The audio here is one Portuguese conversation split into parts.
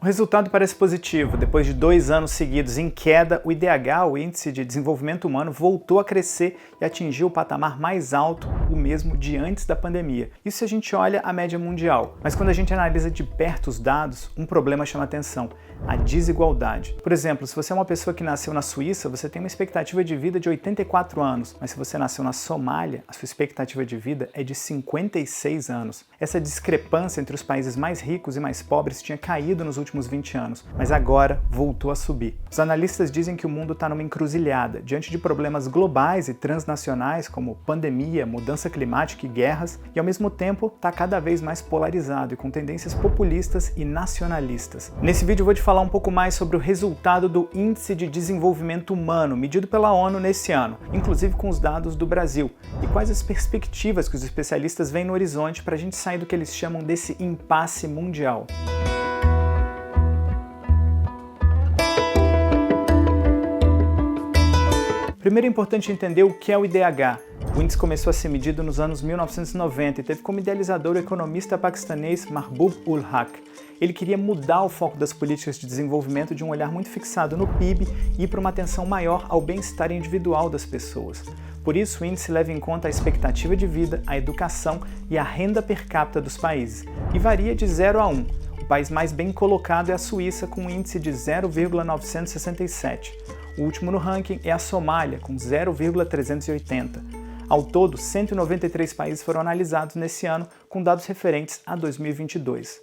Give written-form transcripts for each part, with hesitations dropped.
O resultado parece positivo. Depois de 2 anos seguidos em queda, o IDH, o Índice de Desenvolvimento Humano, voltou a crescer e atingiu o patamar mais alto, o mesmo de antes da pandemia. Isso se a gente olha a média mundial. Mas quando a gente analisa de perto os dados, um problema chama atenção: a desigualdade. Por exemplo, se você é uma pessoa que nasceu na Suíça, você tem uma expectativa de vida de 84 anos, mas se você nasceu na Somália, a sua expectativa de vida é de 56 anos. Essa discrepância entre os países mais ricos e mais pobres tinha caído nos últimos 20 anos, mas agora voltou a subir. Os analistas dizem que o mundo está numa encruzilhada, diante de problemas globais e transnacionais como pandemia, mudança climática e guerras, e ao mesmo tempo está cada vez mais polarizado e com tendências populistas e nacionalistas. Nesse vídeo eu vou te falar um pouco mais sobre o resultado do Índice de Desenvolvimento Humano, medido pela ONU nesse ano, inclusive com os dados do Brasil, e quais as perspectivas que os especialistas veem no horizonte para a gente sair do que eles chamam desse impasse mundial. Primeiro é importante entender o que é o IDH. O índice começou a ser medido nos anos 1990 e teve como idealizador o economista paquistanês Mahbub-ul-Haq. Ele queria mudar o foco das políticas de desenvolvimento de um olhar muito fixado no PIB e ir para uma atenção maior ao bem-estar individual das pessoas. Por isso, o índice leva em conta a expectativa de vida, a educação e a renda per capita dos países, e varia de 0 a 1. O país mais bem colocado é a Suíça, com um índice de 0,967. O último no ranking é a Somália, com 0,380. Ao todo, 193 países foram analisados nesse ano, com dados referentes a 2022.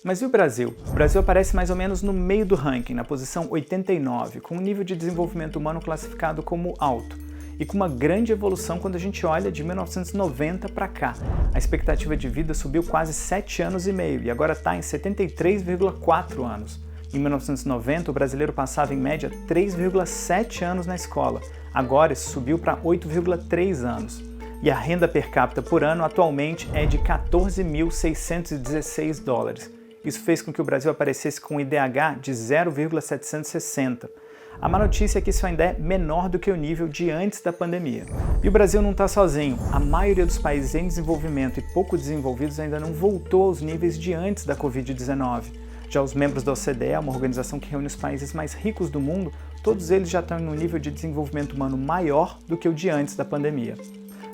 Mas e o Brasil? O Brasil aparece mais ou menos no meio do ranking, na posição 89, com um nível de desenvolvimento humano classificado como alto, e com uma grande evolução quando a gente olha de 1990 para cá. A expectativa de vida subiu quase 7 anos e meio e agora está em 73,4 anos. Em 1990, o brasileiro passava em média 3,7 anos na escola. Agora isso subiu para 8,3 anos. E a renda per capita por ano atualmente é de 14.616 dólares. Isso fez com que o Brasil aparecesse com um IDH de 0,760. A má notícia é que isso ainda é menor do que o nível de antes da pandemia. E o Brasil não está sozinho. A maioria dos países em desenvolvimento e pouco desenvolvidos ainda não voltou aos níveis de antes da Covid-19. Já os membros da OCDE, uma organização que reúne os países mais ricos do mundo, todos eles já estão em um nível de desenvolvimento humano maior do que o de antes da pandemia.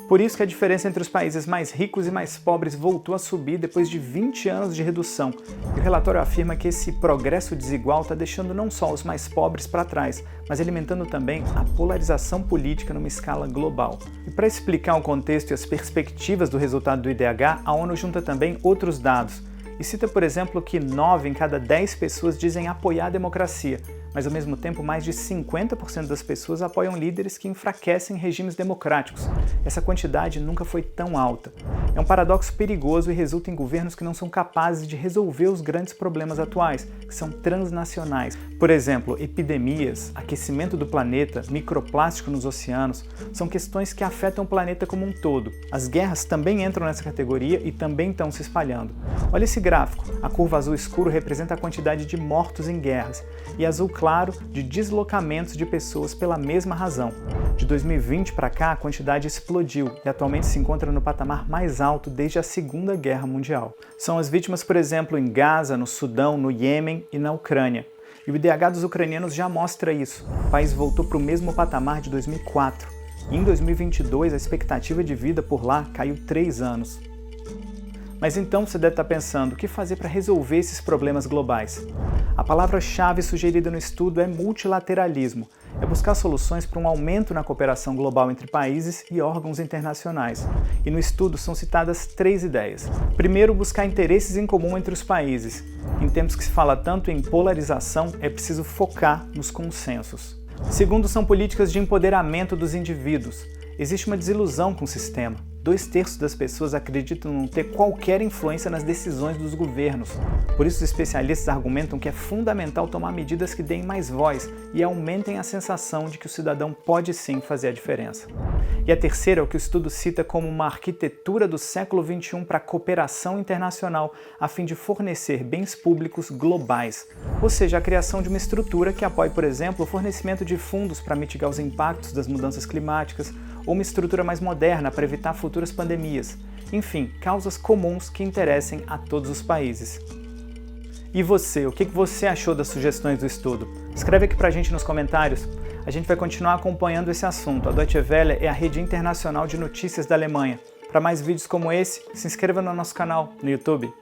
Por isso que a diferença entre os países mais ricos e mais pobres voltou a subir depois de 20 anos de redução. E o relatório afirma que esse progresso desigual está deixando não só os mais pobres para trás, mas alimentando também a polarização política numa escala global. E para explicar o contexto e as perspectivas do resultado do IDH, a ONU junta também outros dados. E cita, por exemplo, que 9 em cada 10 pessoas dizem apoiar a democracia, mas ao mesmo tempo mais de 50% das pessoas apoiam líderes que enfraquecem regimes democráticos. Essa quantidade nunca foi tão alta. É um paradoxo perigoso e resulta em governos que não são capazes de resolver os grandes problemas atuais, que são transnacionais. Por exemplo, epidemias, aquecimento do planeta, microplástico nos oceanos, são questões que afetam o planeta como um todo. As guerras também entram nessa categoria e também estão se espalhando. Olha esse gráfico. A curva azul escuro representa a quantidade de mortos em guerras e azul claro de deslocamentos de pessoas pela mesma razão. De 2020 para cá, a quantidade explodiu e atualmente se encontra no patamar mais alto desde a Segunda Guerra Mundial. São as vítimas, por exemplo, em Gaza, no Sudão, no Iêmen e na Ucrânia. E o IDH dos ucranianos já mostra isso. O país voltou para o mesmo patamar de 2004. E em 2022, a expectativa de vida por lá caiu 3 anos. Mas então você deve estar pensando, o que fazer para resolver esses problemas globais? A palavra-chave sugerida no estudo é multilateralismo. É buscar soluções para um aumento na cooperação global entre países e órgãos internacionais. E no estudo são citadas 3 ideias. Primeiro, buscar interesses em comum entre os países. Em tempos que se fala tanto em polarização, é preciso focar nos consensos. Segundo, são políticas de empoderamento dos indivíduos. Existe uma desilusão com o sistema. 2/3 das pessoas acreditam não ter qualquer influência nas decisões dos governos. Por isso, os especialistas argumentam que é fundamental tomar medidas que deem mais voz e aumentem a sensação de que o cidadão pode sim fazer a diferença. E a terceira é o que o estudo cita como uma arquitetura do século XXI para a cooperação internacional, a fim de fornecer bens públicos globais, ou seja, a criação de uma estrutura que apoie, por exemplo, o fornecimento de fundos para mitigar os impactos das mudanças climáticas, ou uma estrutura mais moderna para evitar futuras pandemias. Enfim, causas comuns que interessem a todos os países. E você, o que você achou das sugestões do estudo? Escreve aqui pra gente nos comentários. A gente vai continuar acompanhando esse assunto. A Deutsche Welle é a rede internacional de notícias da Alemanha. Para mais vídeos como esse, se inscreva no nosso canal no YouTube.